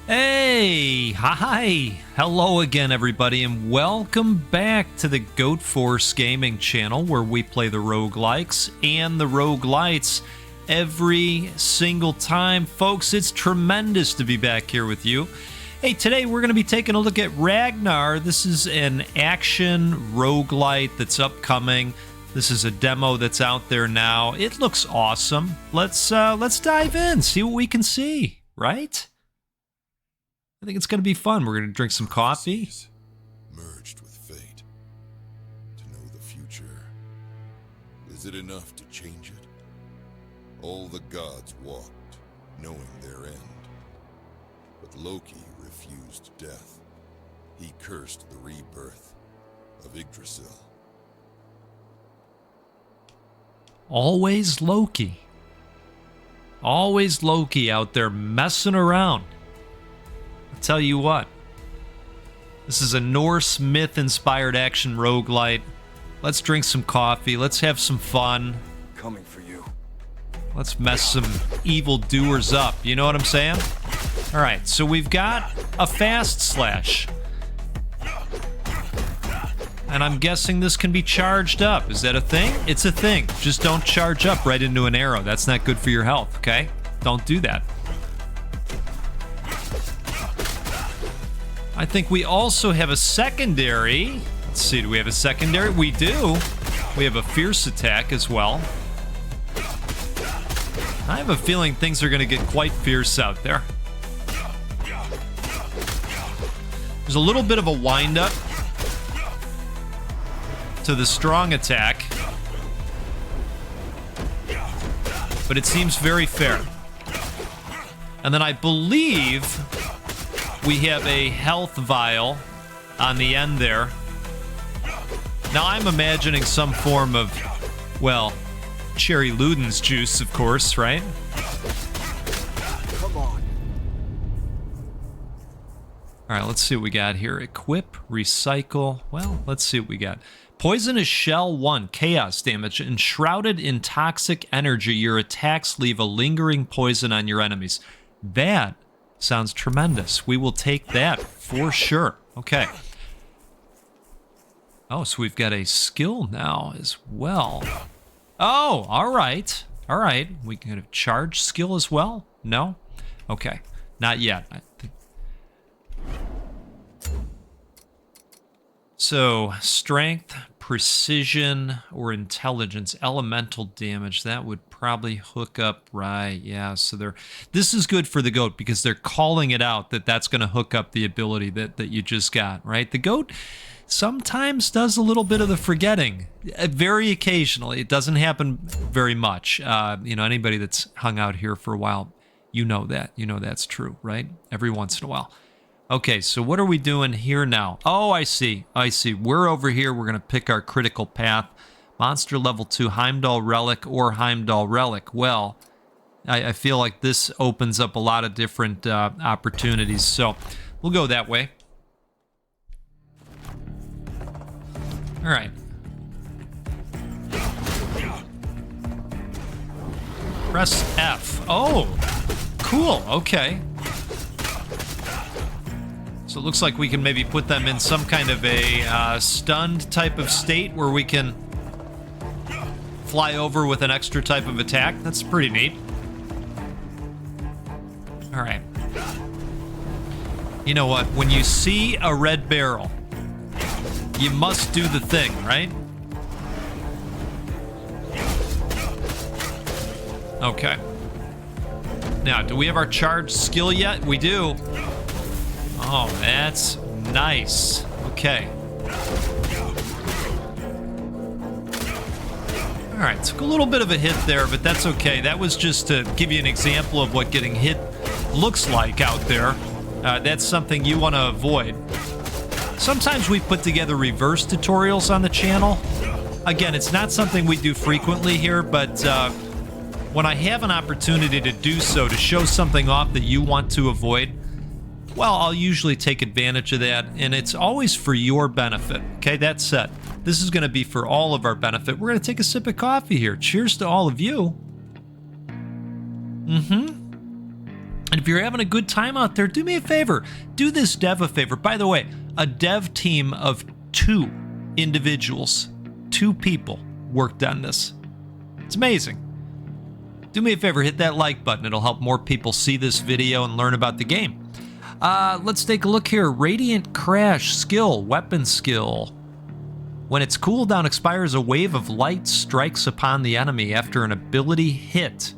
Hey, hi, hello again everybody, and welcome back to the Goat Force Gaming channel where we play the roguelikes and the roguelites every single time. Folks, it's tremendous to be back here with you. Hey, today we're going to be taking a look at Ragnar. This is an action roguelite that's upcoming. This is a demo that's out there now. It looks awesome. Let's dive in, see what we can see, right? I think it's going to be fun. We're going to drink some coffee. Merged with fate to know the future. Is it enough to change it? All the gods walked, knowing their end. But Loki refused death. He cursed the rebirth of Yggdrasil. Always Loki. Always Loki out there messing around. I'll tell you what, this is a Norse myth-inspired action roguelite. Let's drink some coffee. Let's have some fun. Coming for you. Let's mess some evildoers up. You know what I'm saying? All right, so we've got a fast slash. And I'm guessing this can be charged up. Is that a thing? It's a thing. Just don't charge up right into an arrow. That's not good for your health, okay? Don't do that. I think we also have a secondary. Let's see, do we have a secondary? We do. We have a fierce attack as well. I have a feeling things are going to get quite fierce out there. There's a little bit of a wind-up to the strong attack, but it seems very fair. And then I believe we have a health vial on the end there. Now I'm imagining some form of, well, Cherry Luden's juice, of course, right? Come on. All right, let's see what we got here. Equip, recycle. Well, let's see what we got. Poisonous Shell 1, chaos damage. Enshrouded in toxic energy, your attacks leave a lingering poison on your enemies. That sounds tremendous. We will take that for sure. Okay. Oh, so we've got a skill now as well. Oh, all right. All right. We can have charge skill as well? No? Okay. Not yet. I think. So, strength, precision, or intelligence, elemental damage, that would probably hook up, right? Yeah, so this is good for the goat because they're calling it out that that's going to hook up the ability that you just got, right? The goat sometimes does a little bit of the forgetting, very occasionally. It doesn't happen very much. Anybody that's hung out here for a while, you know that. You know that's true, right? Every once in a while. Okay, so what are we doing here now? Oh, I see. We're over here. We're going to pick our critical path. Monster level 2, Heimdall Relic or Heimdall Relic. Well, I feel like this opens up a lot of different opportunities, so we'll go that way. All right. Press F. Oh, cool. Okay. So it looks like we can maybe put them in some kind of a stunned type of state where we can fly over with an extra type of attack. That's pretty neat. All right. You know what? When you see a red barrel, you must do the thing, right? Okay. Now, do we have our charge skill yet? We do. Oh, that's nice. Okay. All right, took a little bit of a hit there, but that's okay. That was just to give you an example of what getting hit looks like out there. That's something you want to avoid. Sometimes we put together reverse tutorials on the channel. Again, it's not something we do frequently here, but when I have an opportunity to do so, to show something off that you want to avoid, well, I'll usually take advantage of that, and it's always for your benefit. Okay, that's set. This is going to be for all of our benefit. We're going to take a sip of coffee here. Cheers to all of you. And And if you're having a good time out there, do me a favor. Do this dev a favor. By the way, a dev team of 2 individuals, 2 people worked on this. It's amazing. Do me a favor, hit that like button. It'll help more people see this video and learn about the game. Let's take a look here. Radiant Crash skill, weapon skill. When its cooldown expires, a wave of light strikes upon the enemy after an ability hit.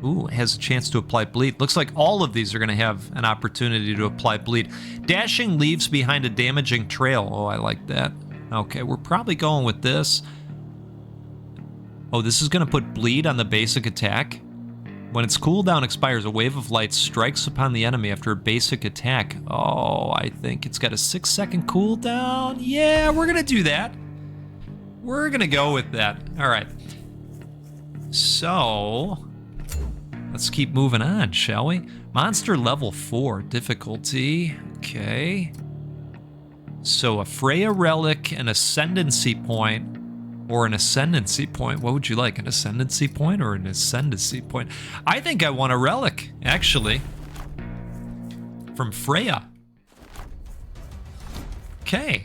Ooh, it has a chance to apply bleed. Looks like all of these are going to have an opportunity to apply bleed. Dashing leaves behind a damaging trail. Oh, I like that. Okay, we're probably going with this. Oh, this is going to put bleed on the basic attack. When its cooldown expires, a wave of light strikes upon the enemy after a basic attack. Oh, I think it's got a 6-second cooldown. Yeah, we're going to do that. We're going to go with that. All right. So, let's keep moving on, shall we? Monster level 4, difficulty. Okay. So, a Freya relic, an ascendancy point, or an ascendancy point. What would you like, an ascendancy point or an ascendancy point? I think I want a relic, actually, from Freya. Okay.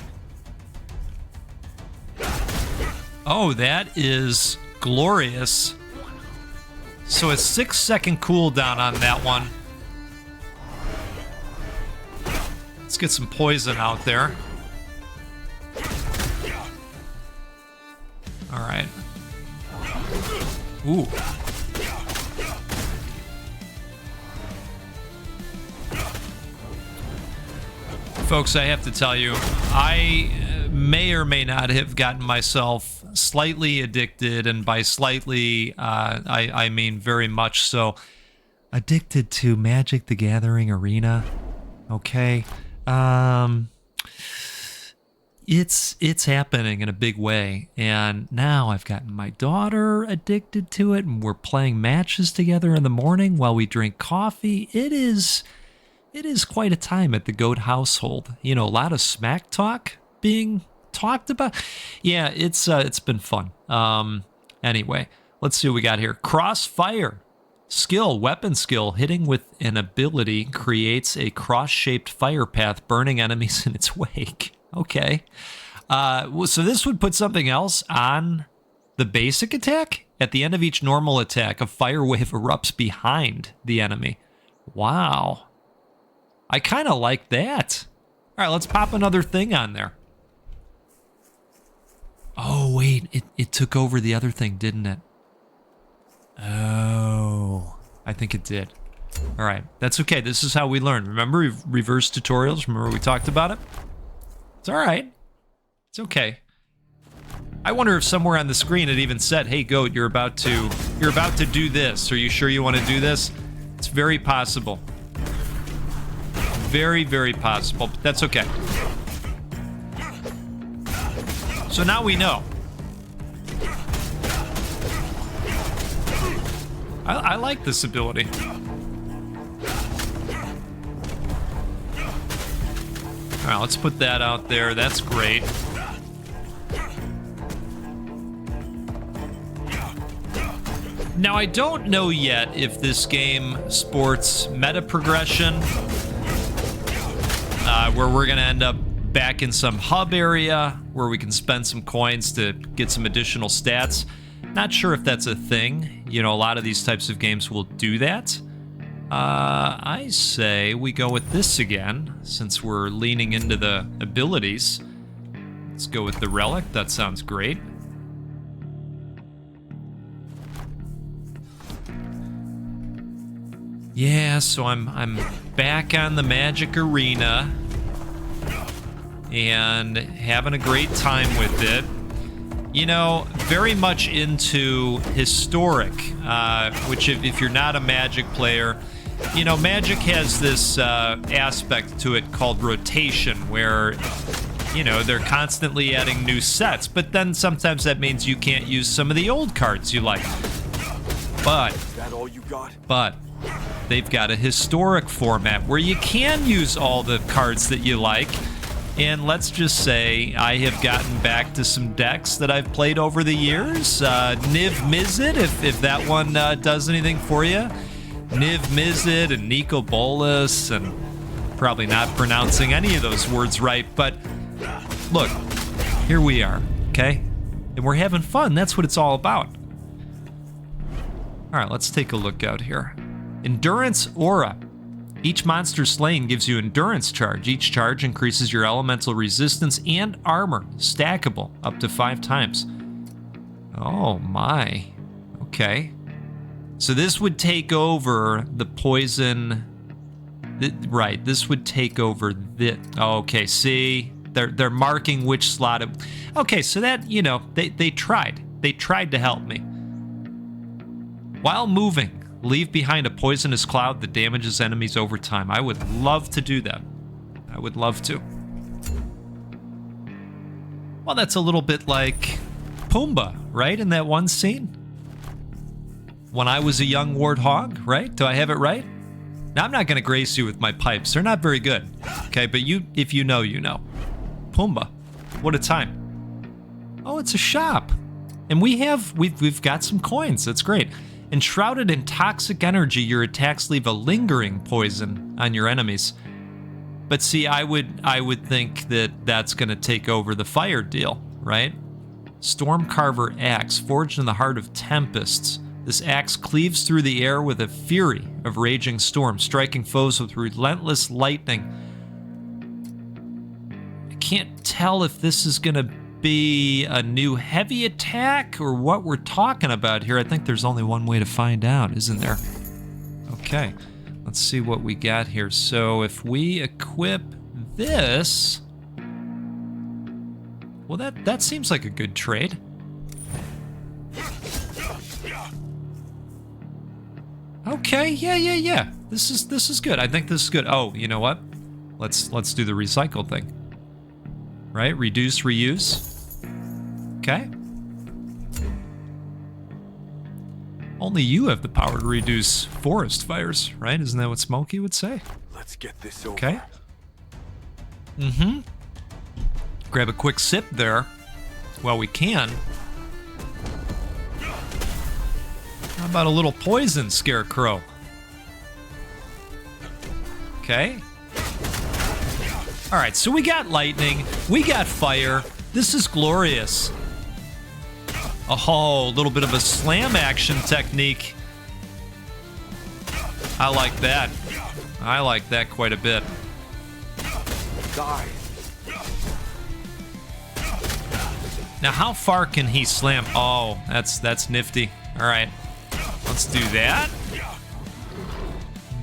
Oh, that is glorious. So a 6-second cooldown on that one. Let's get some poison out there. All right. Ooh. Folks, I have to tell you, I may or may not have gotten myself slightly addicted, and by slightly, I mean very much so, addicted to Magic the Gathering Arena. Okay. It's happening in a big way, and now I've gotten my daughter addicted to it, and we're playing matches together in the morning while we drink coffee. It is quite a time at the Goat household. You know, a lot of smack talk being talked about. Yeah, it's been fun. Anyway, let's see what we got here. Crossfire. Skill, weapon skill, hitting with an ability creates a cross-shaped fire path, burning enemies in its wake. Okay. So this would put something else on the basic attack. At the end of each normal attack, a fire wave erupts behind the enemy. Wow. I kind of like that. All right, let's pop another thing on there. Oh, wait. It took over the other thing, didn't it? Oh, I think it did. All right, that's okay. This is how we learn. Remember reverse tutorials? Remember we talked about it? It's all right. It's okay. I wonder if somewhere on the screen it even said, "Hey, Goat, you're about to do this. Are you sure you want to do this?" It's very possible. Very, very possible, but that's okay. So now we know. I like this ability. All right, let's put that out there. That's great. Now, I don't know yet if this game sports meta progression, where we're going to end up back in some hub area where we can spend some coins to get some additional stats. Not sure if that's a thing. You know, a lot of these types of games will do that. I say we go with this again, since we're leaning into the abilities. Let's go with the relic. That sounds great. Yeah, so I'm back on the Magic Arena and having a great time with it. You know, very much into historic, which if you're not a Magic player, you know, Magic has this aspect to it called rotation, where, you know, they're constantly adding new sets, but then sometimes that means you can't use some of the old cards you like. But, is that all you got? But they've got a historic format where you can use all the cards that you like. And let's just say I have gotten back to some decks that I've played over the years. Niv Mizzet, if that one does anything for you. Niv Mizzet and Nico Bolas, and probably not pronouncing any of those words right, but look, here we are, okay? And we're having fun. That's what it's all about. All right, let's take a look out here. Endurance Aura. Each monster slain gives you endurance charge. Each charge increases your elemental resistance and armor, stackable up to 5 times. Oh my. Okay. So this would take over the poison. Right, this would take over the. Oh, okay, see, they're marking which slot. Okay, so that, you know, they tried. They tried to help me. While moving, leave behind a poisonous cloud that damages enemies over time. I would love to do that. I would love to. Well, that's a little bit like Pumbaa, right? In that one scene? When I was a young warthog, right? Do I have it right? Now, I'm not going to grace you with my pipes. They're not very good. Okay, but you, if you know, you know. Pumbaa. What a time. Oh, it's a shop. And we've got some coins. That's great. Enshrouded in toxic energy, your attacks leave a lingering poison on your enemies. But see, I would think that that's going to take over the fire deal, right? Stormcarver Axe, forged in the heart of tempests. This axe cleaves through the air with a fury of raging storms, striking foes with relentless lightning. I can't tell if this is going to be a new heavy attack or what we're talking about here. I think there's only one way to find out, isn't there? Okay, let's see what we got here. So if we equip this, well, that seems like a good trade. Okay, yeah. This is good. I think this is good. Oh, you know what? Let's do the recycle thing. Right? Reduce, reuse. Okay. Only you have the power to reduce forest fires, right? Isn't that what Smokey would say? Let's get this over. Okay. Mm-hmm. Grab a quick sip there while we can. How about a little poison, Scarecrow? Okay. All right, so we got lightning, we got fire. This is glorious. Oh, a little bit of a slam action technique. I like that. I like that quite a bit. Die. Now, how far can he slam? Oh, that's nifty. All right, let's do that.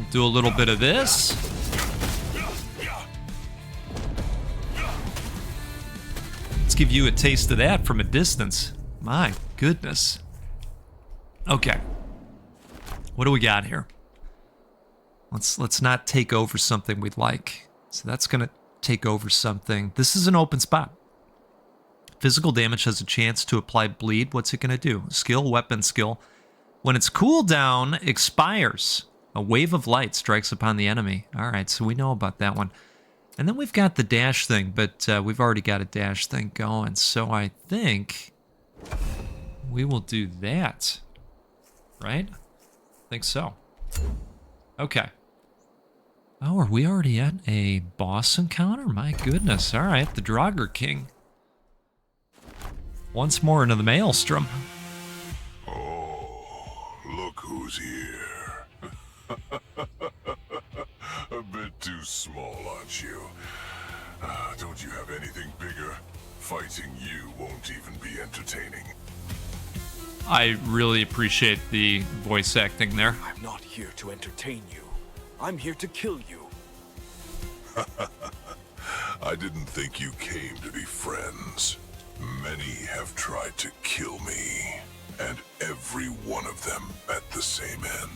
Do a little bit of this. Let's give you a taste of that from a distance. My goodness. Okay. What do we got here? Let's not take over something we'd like. So that's going to take over something. This is an open spot. Physical damage has a chance to apply bleed. What's it going to do? Skill, weapon skill. When its cooldown expires, a wave of light strikes upon the enemy. All right, so we know about that one. And then we've got the dash thing, but we've already got a dash thing going. So I think we will do that. Right? I think so. Okay. Oh, are we already at a boss encounter? My goodness. All right, the Draugr King. Once more into the maelstrom. Oh, look who's here. A bit too small, aren't you? Don't you have anything bigger? Fighting you won't even be entertaining. I really appreciate the voice acting there. I'm not here to entertain you. I'm here to kill you. I didn't think you came to be friends. Many have tried to kill me, and every one of them at the same end.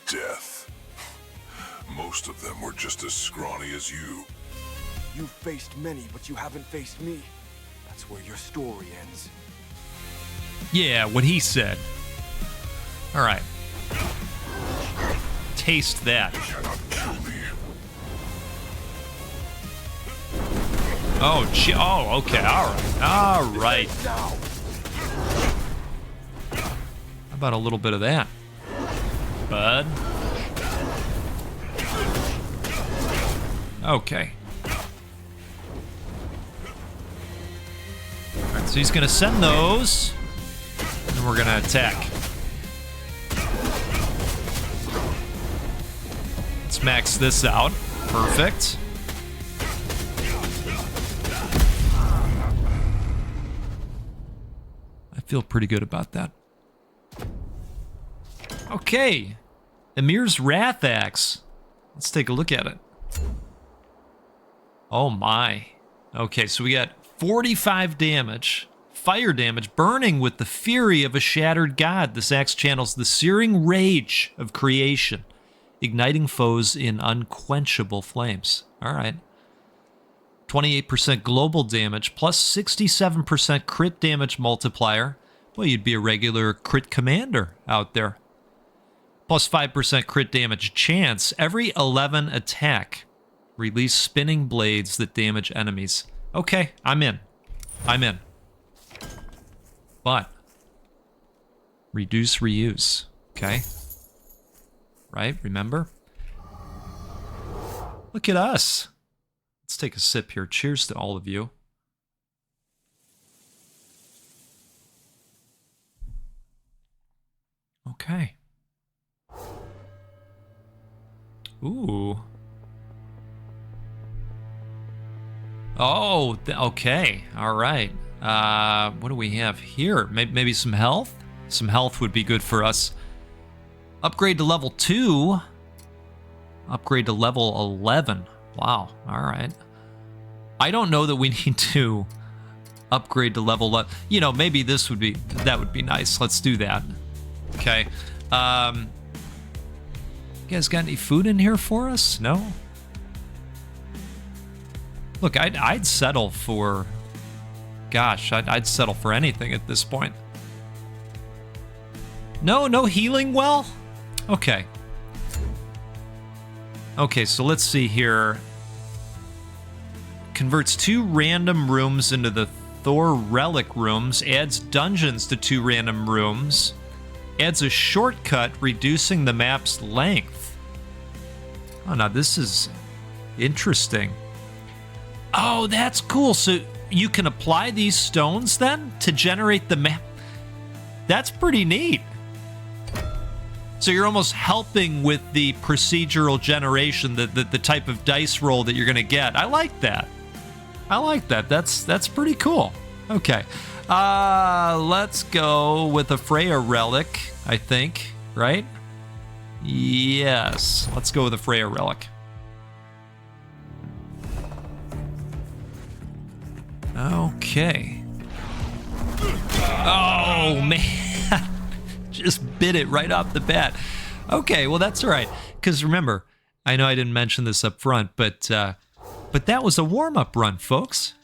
Death. Most of them were just as scrawny as you. You've faced many, but you haven't faced me. That's where your story ends. Yeah, what he said. All right. Taste that. You cannot kill me. Oh, oh, okay, all right. All right. Now. How about a little bit of that, bud? Okay. Alright, so he's gonna send those. And we're gonna attack. Let's max this out. Perfect. I feel pretty good about that. Okay. Emir's Wrath Axe. Let's take a look at it. Oh my. Okay, so we got 45 damage. Fire damage, burning with the fury of a shattered god. This axe channels the searing rage of creation, igniting foes in unquenchable flames. All right. 28% global damage, plus 67% crit damage multiplier. Well, you'd be a regular crit commander out there. Plus 5% crit damage chance. Every 11 attack, release spinning blades that damage enemies. Okay, I'm in. I'm in. But reduce, reuse. Okay. Right, remember? Look at us. Let's take a sip here. Cheers to all of you. Okay. Ooh. Oh, okay. All right. What do we have here? Maybe some health? Some health would be good for us. Upgrade to level 2. Upgrade to level 11. Wow. All right. I don't know that we need to upgrade to level. You know, maybe that would be nice. Let's do that. Okay. You guys got any food in here for us? No? Look, I'd settle for... Gosh, I'd settle for anything at this point. No healing well? Okay. Okay, so let's see here. Converts 2 random rooms into the Thor relic rooms. Adds dungeons to 2 random rooms. Adds a shortcut, reducing the map's length. Oh, now this is interesting. Oh, that's cool. So you can apply these stones then to generate the map. That's pretty neat. So you're almost helping with the procedural generation, the type of dice roll that you're going to get. I like that. I like that. That's pretty cool. Okay. Let's go with a Freya relic, I think, right? Yes. Let's go with a Freya relic. Okay. Oh, man. Just bit it right off the bat. Okay, well, that's all right. Because remember, I know I didn't mention this up front, but that was a warm-up run, folks.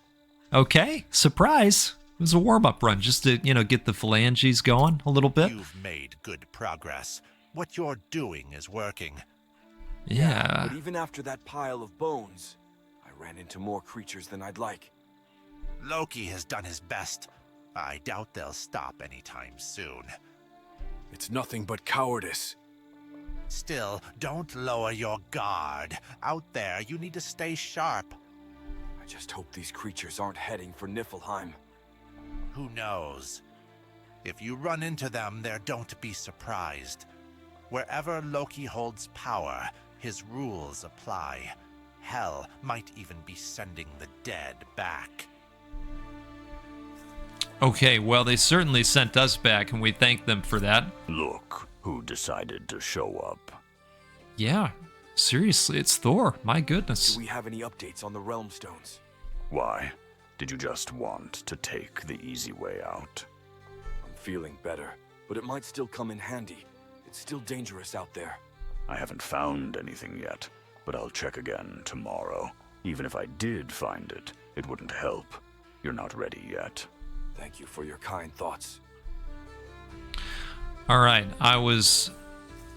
Okay, surprise. It was a warm-up run just to, get the phalanges going a little bit. You've made good progress. What you're doing is working. Yeah. But even after that pile of bones, I ran into more creatures than I'd like. Loki has done his best. I doubt they'll stop anytime soon. It's nothing but cowardice. Still, don't lower your guard. Out there, you need to stay sharp. I just hope these creatures aren't heading for Niflheim. Who knows? If you run into them there, don't be surprised. Wherever Loki holds power, his rules apply. Hell might even be sending the dead back. Okay, well, they certainly sent us back, and we thank them for that. Look who decided to show up. Yeah, seriously, it's Thor. My goodness. Do we have any updates on the Realm Stones? Why? Did you just want to take the easy way out? I'm feeling better, but it might still come in handy. It's still dangerous out there. I haven't found anything yet, but I'll check again tomorrow. Even if I did find it, it wouldn't help. You're not ready yet. Thank you for your kind thoughts. All right, I was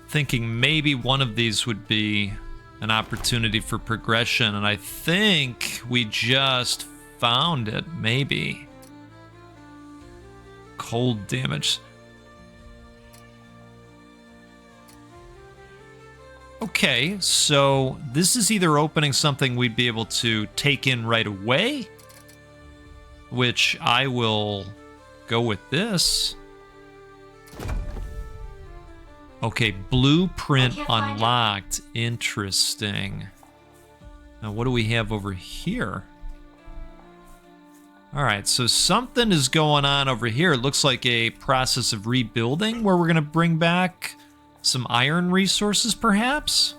thinking maybe one of these would be an opportunity for progression, and I think we just found it, maybe. Cold damage. Okay, so this is either opening something we'd be able to take in right away, which I will go with this. Okay, blueprint unlocked. Interesting. Now, what do we have over here? All right, so something is going on over here. It looks like a process of rebuilding where we're going to bring back some iron resources, perhaps?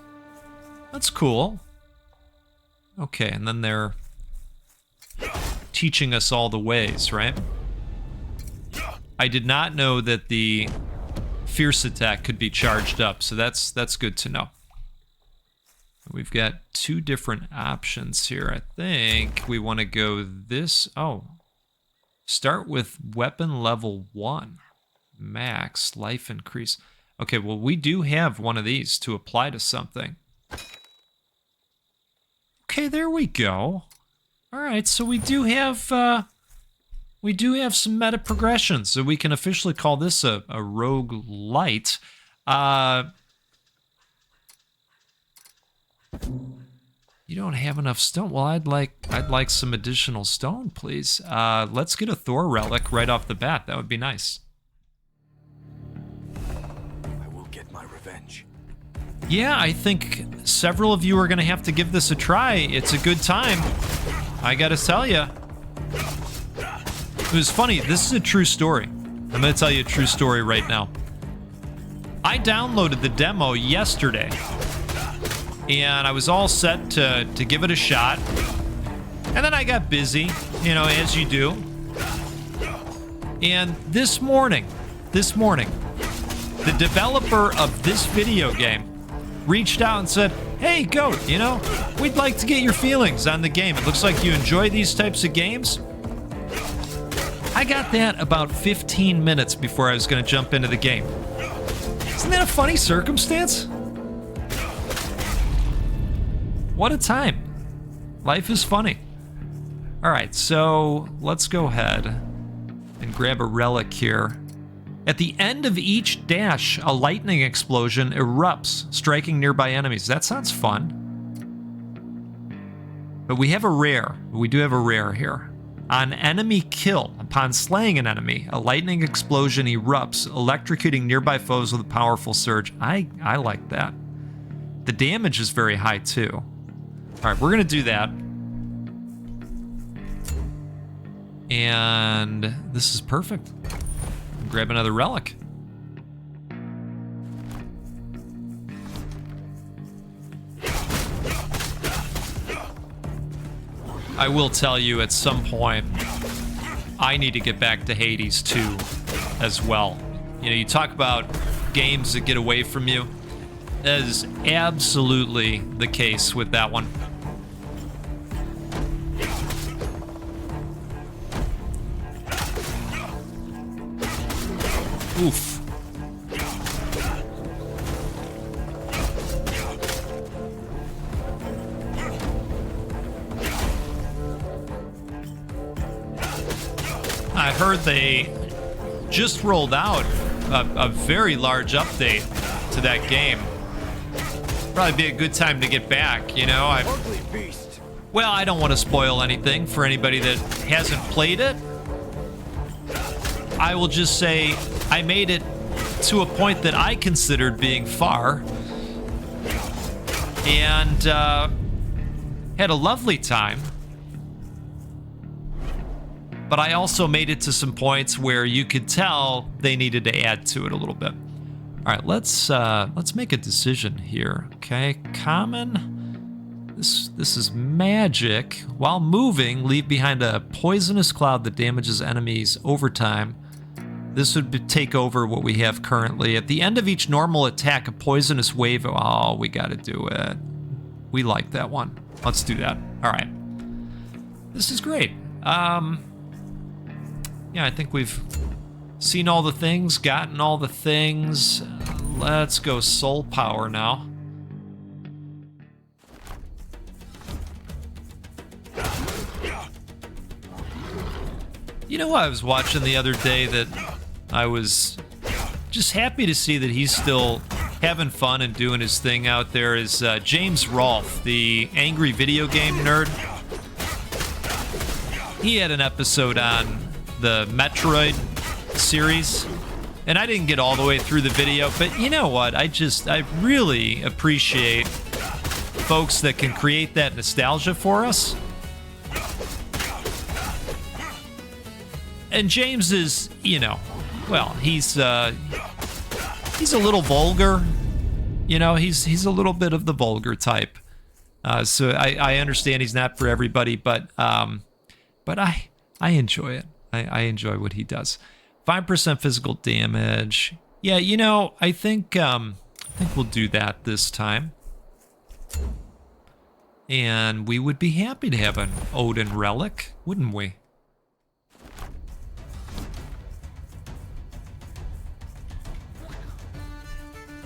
That's cool. Okay, and then they're teaching us all the ways, right? I did not know that the fierce attack could be charged up, so that's good to know. We've got two different options here. I think we want to go this. Oh, start with weapon level 1. Max life increase. Okay, well, we do have one of these to apply to something. Okay, there we go. All right, so we do have some meta progression, so we can officially call this a roguelite. You don't have enough stone. Well, I'd like some additional stone, please. Let's get a Thor relic right off the bat. That would be nice. I will get my revenge. Yeah, I think several of you are going to have to give this a try. It's a good time. I got to tell you. It was funny. This is a true story. I'm going to tell you a true story right now. I downloaded the demo yesterday. And I was all set to give it a shot. And then I got busy, you know, as you do. And this morning, the developer of this video game reached out and said, hey, Goat, you know, we'd like to get your feelings on the game. It looks like you enjoy these types of games. I got that about 15 minutes before I was going to jump into the game. Isn't that a funny circumstance? What a time. Life is funny. All right, so let's go ahead and grab a relic here. At the end of each dash, a lightning explosion erupts, striking nearby enemies. That sounds fun. But we have a rare. We do have a rare here. On enemy kill, upon slaying an enemy, a lightning explosion erupts, electrocuting nearby foes with a powerful surge. I like that. The damage is very high too. All right, we're going to do that. And this is perfect. Grab another relic. I will tell you at some point, I need to get back to Hades 2 as well. You know, you talk about games that get away from you. That is absolutely the case with that one. Oof. I heard they just rolled out a very large update to that game. Probably be a good time to get back, you know? Ugly beast. Well, I don't want to spoil anything for anybody that hasn't played it. I will just say I made it to a point that I considered being far. And had a lovely time. But I also made it to some points where you could tell they needed to add to it a little bit. All right, let's make a decision here. Okay, common. This is magic. While moving, leave behind a poisonous cloud that damages enemies over time. This would take over what we have currently. At the end of each normal attack, a poisonous wave. Oh, we got to do it. We like that one. Let's do that. All right. This is great. Yeah, I think we've seen all the things, gotten all the things. Let's go soul power now. You know, I was watching the other day that I was just happy to see that he's still having fun and doing his thing out there is James Rolfe, the angry video game nerd. He had an episode on the Metroid series, and I didn't get all the way through the video, but you know what? I really appreciate folks that can create that nostalgia for us. And James is, you know, well, he's a little vulgar. You know, he's a little bit of the vulgar type. So I understand he's not for everybody, but I enjoy it. I enjoy what he does. 5% physical damage. Yeah, you know, I think we'll do that this time. And we would be happy to have an Odin relic, wouldn't we?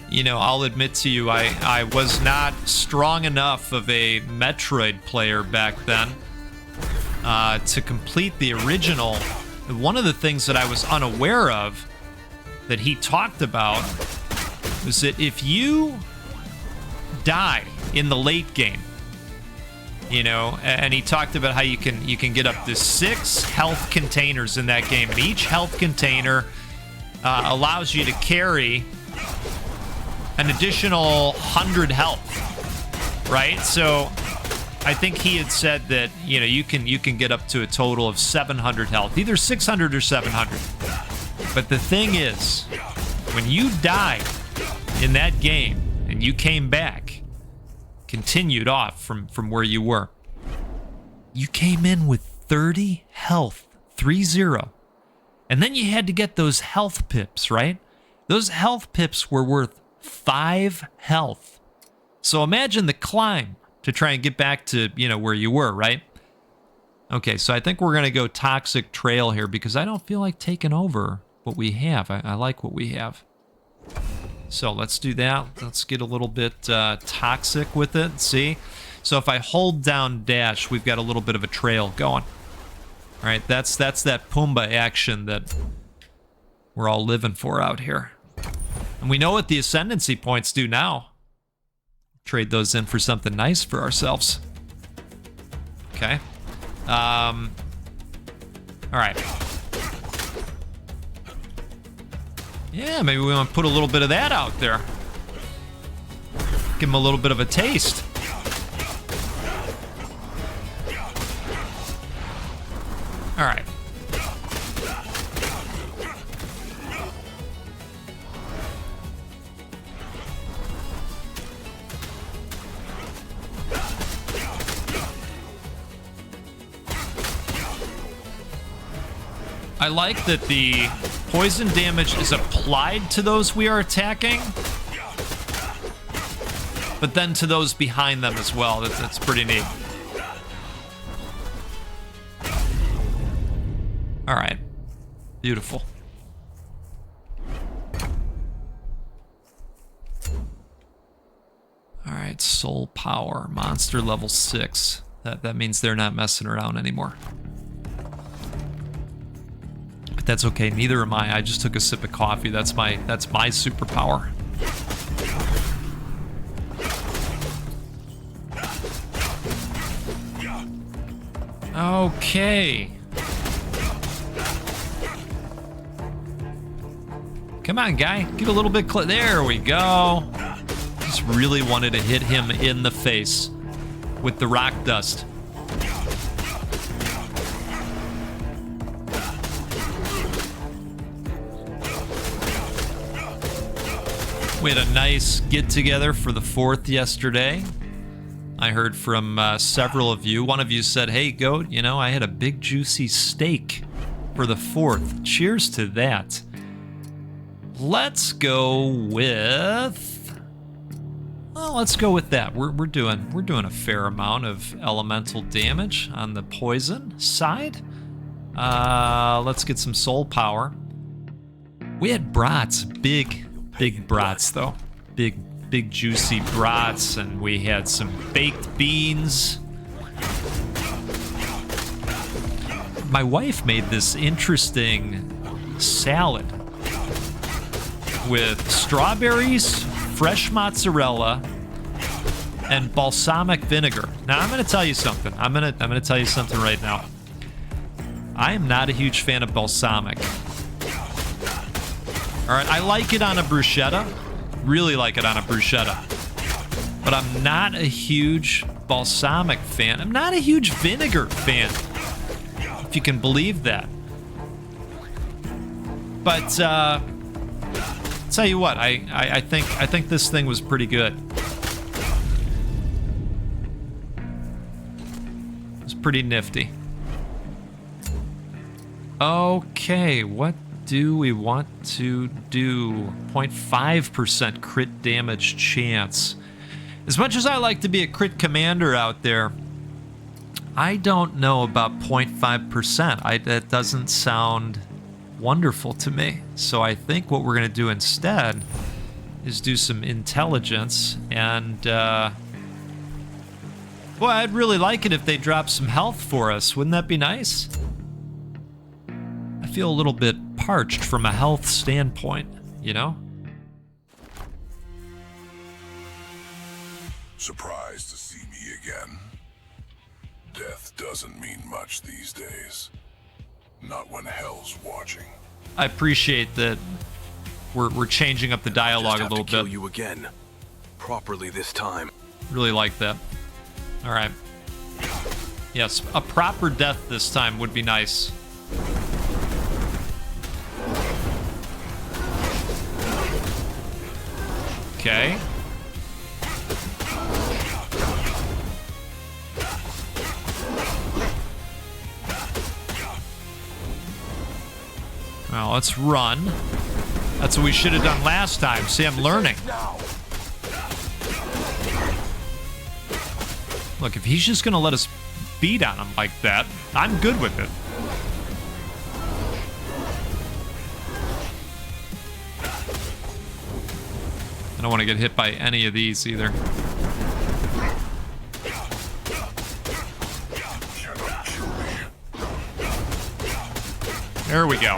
You know, I'll admit to you, I was not strong enough of a Metroid player back then to complete the original. One of the things that I was unaware of that he talked about was that if you die in the late game, you know, and he talked about how you can get up to 6 health containers in that game, and each health container allows you to carry an additional 100 health, right? So I think he had said that, you know, you can get up to a total of 700 health, either 600 or 700. But the thing is, when you died in that game and you came back, continued off from where you were, you came in with 30 health, 30. And then you had to get those health pips, right? Those health pips were worth 5 health. So imagine the climb to try and get back to, you know, where you were, right? Okay, so I think we're going to go Toxic Trail here because I don't feel like taking over what we have. I like what we have. So let's do that. Let's get a little bit toxic with it. See? So if I hold down dash, we've got a little bit of a trail going. All right, that's that Pumbaa action that we're all living for out here. And we know what the ascendancy points do now. Trade those in for something nice for ourselves. Okay. All right. Yeah, maybe we want to put a little bit of that out there. Give him a little bit of a taste. All right. I like that the poison damage is applied to those we are attacking, but then to those behind them as well. That's pretty neat. All right. Beautiful. All right, soul power, monster level 6. That means they're not messing around anymore. But that's okay, neither am I. I just took a sip of coffee. That's my superpower. Okay. Come on, guy. Get a little bit close. There we go. Just really wanted to hit him in the face with the rock dust. We had a nice get-together for the 4th yesterday. I heard from several of you. One of you said, hey, Goat, you know, I had a big juicy steak for the 4th. Cheers to that. Let's go with... Well, let's go with that. We're doing a fair amount of elemental damage on the poison side. Let's get some soul power. We had brats, big brats though. Big juicy brats, and we had some baked beans. My wife made this interesting salad with strawberries, fresh mozzarella and balsamic vinegar. Now I'm going to tell you something. I'm going to tell you something right now. I am not a huge fan of balsamic. All right, I like it on a bruschetta. Really like it on a bruschetta. But I'm not a huge balsamic fan. I'm not a huge vinegar fan, if you can believe that. But tell you what, I think this thing was pretty good. It's pretty nifty. Okay, what do we want to do? 0.5% crit damage chance. As much as I like to be a crit commander out there, I don't know about 0.5%. That doesn't sound wonderful to me. So I think what we're going to do instead is do some intelligence. And, boy, I'd really like it if they dropped some health for us. Wouldn't that be nice? I feel a little bit parched from a health standpoint, you know? Surprised to see me again? Death doesn't mean much these days. Not when hell's watching. I appreciate that we're changing up the dialogue a little bit. Kill you again, properly this time. Really like that. All right. Yes, a proper death this time would be nice. Okay. Well, let's run. That's what we should have done last time. See, I'm learning. Look, if he's just going to let us beat on him like that, I'm good with it. I don't want to get hit by any of these either. There we go.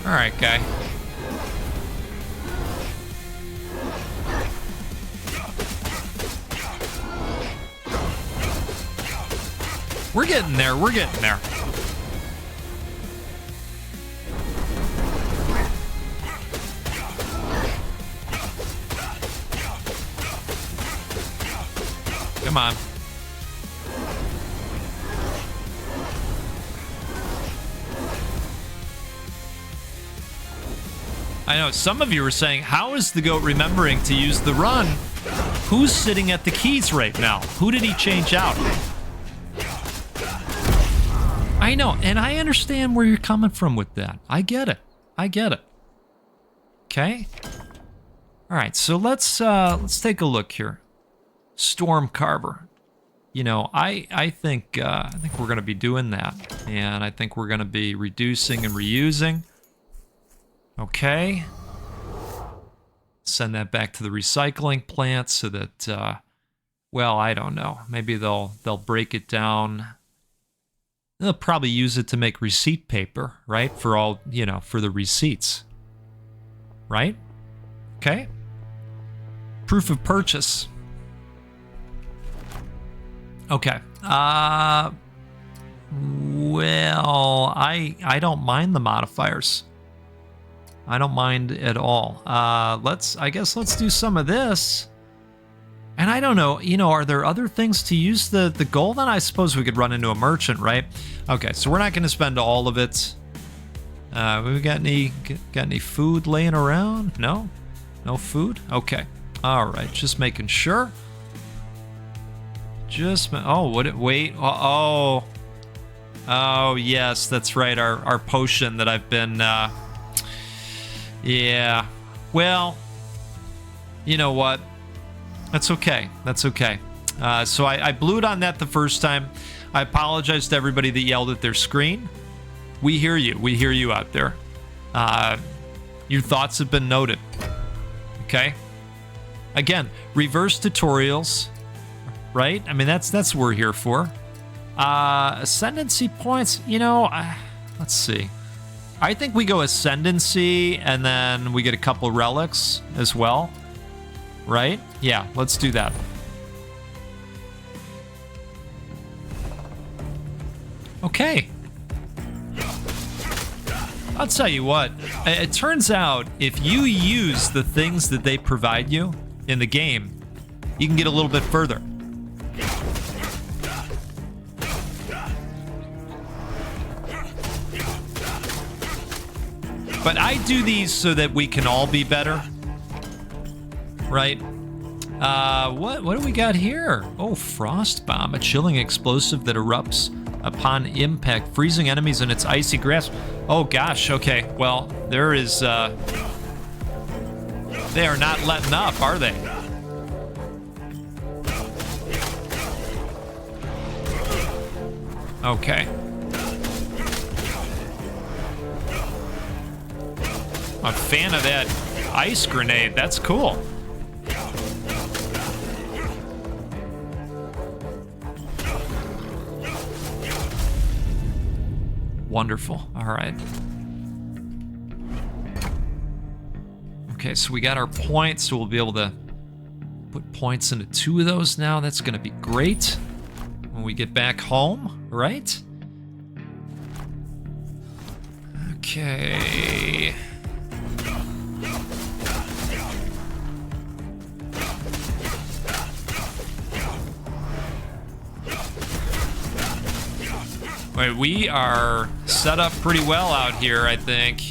All right, guy. We're getting there. We're getting there. Come on. I know some of you were saying, how is the goat remembering to use the run? Who's sitting at the keys right now? Who did he change out? I know, and I understand where you're coming from with that. I get it. I get it. Okay. All right, so let's take a look here. Stormcarver. You know, I think we're going to be doing that, and I think we're going to be reducing and reusing. Okay. Send that back to the recycling plant so that, well, I don't know. Maybe they'll break it down. They'll probably use it to make receipt paper, right? For all, you know, for the receipts. Right? Okay. Proof of purchase. Okay. Well, I don't mind the modifiers. I don't mind at all. I guess let's do some of this. And I don't know, you know, are there other things to use the gold on? I suppose we could run into a merchant, right? Okay, so we're not going to spend all of it. We got any food laying around? No? No food? Okay. All right, just making sure. Wait. Oh, yes, that's right. Our potion that I've been, yeah. Well, you know what? That's okay. That's okay. So I blew it on that the first time. I apologize to everybody that yelled at their screen. We hear you. We hear you out there. Your thoughts have been noted. Okay? Again, reverse tutorials right? I mean, that's what we're here for. Ascendancy points, you know, let's see. I think we go Ascendancy, and then we get a couple relics as well, right? Yeah, let's do that. Okay. I'll tell you what, it turns out if you use the things that they provide you in the game, you can get a little bit further. But I do these so that we can all be better, right? What do we got here? Oh, Frost Bomb, a chilling explosive that erupts upon impact, freezing enemies in its icy grasp. Oh gosh, okay. Well, there is, they are not letting up, are they? Okay. I'm a fan of that ice grenade. That's cool. Wonderful. All right. Okay, so we got our points, so we'll be able to put points into 2 of those now. That's going to be great when we get back home, right? Okay. Wait, we are set up pretty well out here, I think.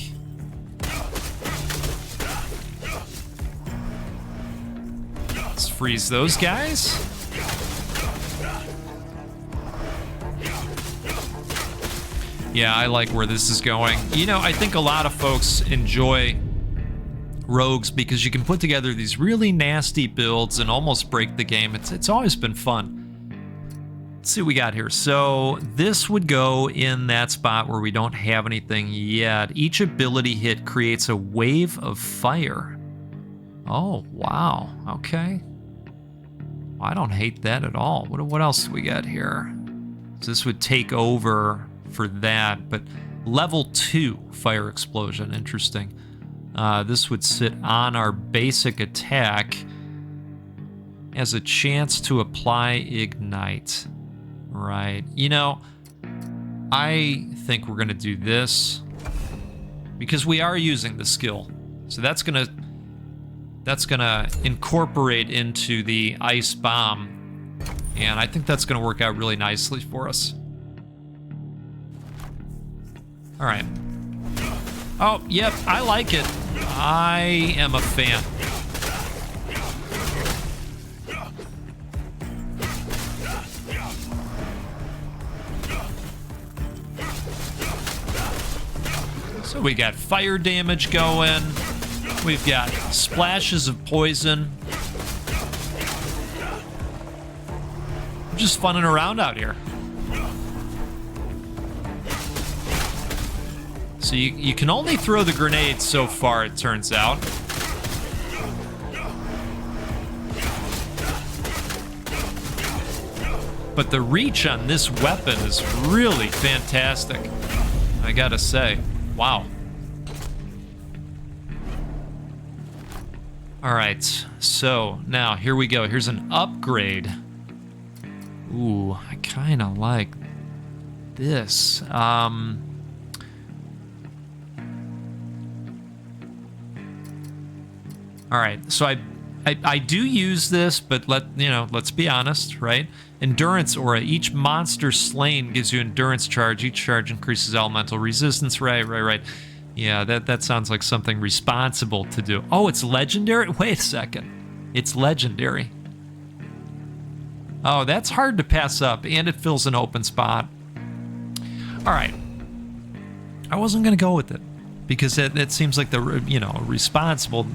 Let's freeze those guys. Yeah, I like where this is going. You know, I think a lot of folks enjoy rogues because you can put together these really nasty builds and almost break the game. It's always been fun. Let's see what we got here. So this would go in that spot where we don't have anything yet. Each ability hit creates a wave of fire. Oh, wow. Okay. Well, I don't hate that at all. What else do we got here? So this would take over for that, but level 2 fire explosion. Interesting. This would sit on our basic attack as a chance to apply ignite. Right. You know, I think we're going to do this because we are using the skill. So that's going to incorporate into the ice bomb. And I think that's going to work out really nicely for us. All right. Oh, yep, I like it. I am a fan. So we got fire damage going. We've got splashes of poison. We're just funning around out here. So you can only throw the grenades so far, it turns out. But the reach on this weapon is really fantastic, I gotta say. Wow. All right, so now here we go. Here's an upgrade. Ooh, I kind of like this. All right, so I do use this, but let's be honest, right? Endurance aura. Each monster slain gives you endurance charge. Each charge increases elemental resistance. Right. Yeah, that sounds like something responsible to do. Oh, it's legendary? Wait a second. It's legendary. Oh, that's hard to pass up, and it fills an open spot. All right. I wasn't going to go with it because that seems like the, responsible,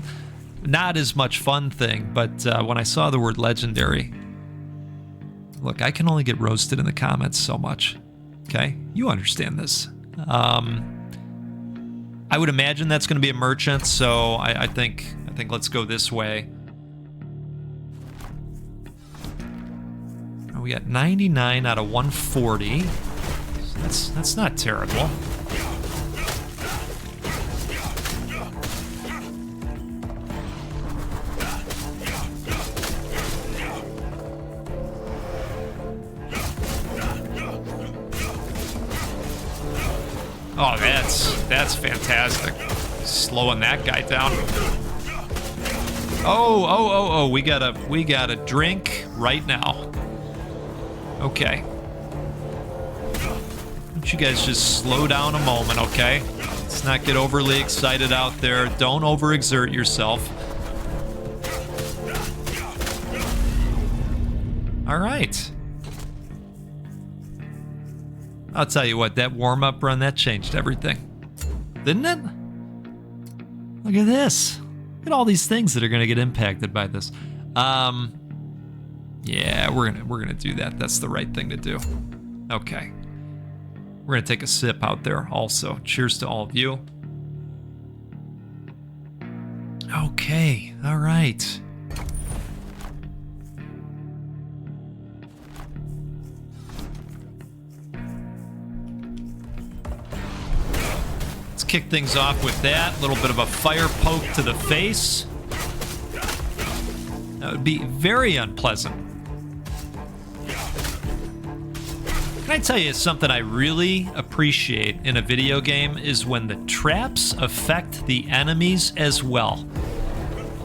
not as much fun thing, but when I saw the word legendary, look, I can only get roasted in the comments so much, okay? You understand this. I would imagine that's going to be a merchant, so I think let's go this way. we got 99 out of 140. So that's not terrible. Oh, that's fantastic. Slowing that guy down. Oh, we gotta drink right now. Okay. Why don't you guys just slow down a moment, okay? Let's not get overly excited out there. Don't overexert yourself. All right. I'll tell you what, that warm-up run, that changed everything. Didn't it? Look at this. Look at all these things that are going to get impacted by this. Yeah, we're gonna do that. That's the right thing to do. Okay. We're going to take a sip out there also. Cheers to all of you. Okay, all right. Kick things off with that. A little bit of a fire poke to the face. That would be very unpleasant. Can I tell you something I really appreciate in a video game is when the traps affect the enemies as well.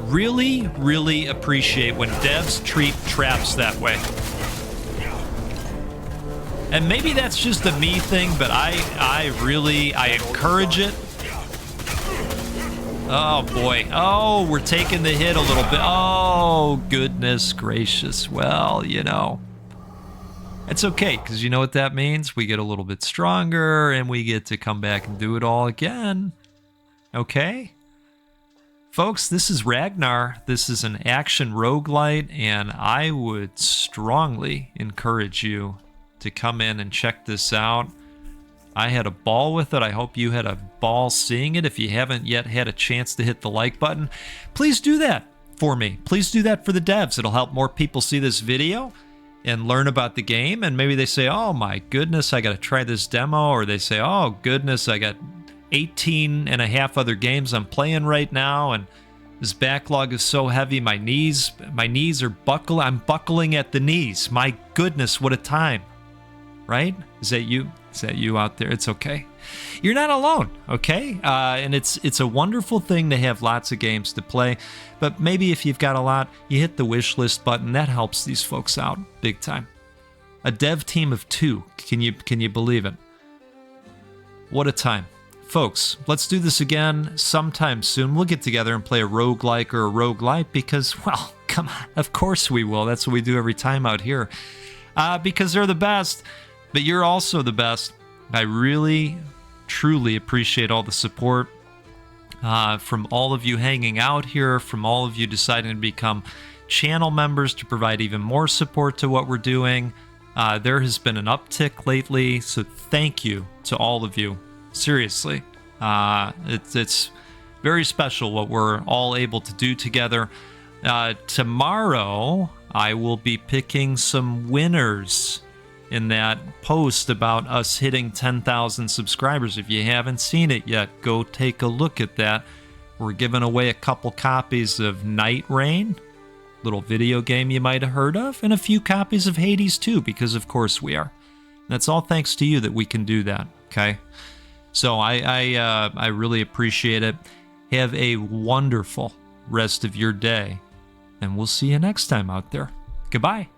Really, really appreciate when devs treat traps that way. And maybe that's just a me thing, but I encourage it. Oh boy. Oh, we're taking the hit a little bit. Oh, goodness gracious. Well, you know, it's okay, because you know what that means? We get a little bit stronger and we get to come back and do it all again. Okay? Folks, this is Ragnar. This is an action roguelite, and I would strongly encourage you to come in and check this out. I had a ball with it. I hope you had a ball seeing it. If you haven't yet had a chance to hit the like button, please do that for me. Please do that for the devs. It'll help more people see this video and learn about the game. And maybe they say, oh my goodness, I got to try this demo. Or they say, oh goodness, I got 18 and a half other games I'm playing right now, and this backlog is so heavy. My knees are buckling. I'm buckling at the knees. My goodness, what a time. Right? Is that you? Is that you out there? It's okay. You're not alone, okay? And it's a wonderful thing to have lots of games to play. But maybe if you've got a lot, you hit the wish list button. That helps these folks out big time. A dev team of 2. Can you believe it? What a time. Folks, let's do this again sometime soon. We'll get together and play a roguelike or a roguelite because, well, come on. Of course we will. That's what we do every time out here. Because they're the best. But you're also the best. I really, truly appreciate all the support from all of you hanging out here, from all of you deciding to become channel members to provide even more support to what we're doing. There has been an uptick lately, so thank you to all of you. Seriously. It's very special what we're all able to do together. Tomorrow, I will be picking some winners in that post about us hitting 10,000 subscribers. If you haven't seen it yet, go take a look at that. We're giving away a couple copies of Night Rain, little video game you might have heard of, and a few copies of Hades too, because of course we are. That's all thanks to you that we can do that, okay? So I really appreciate it. Have a wonderful rest of your day, and we'll see you next time out there. Goodbye.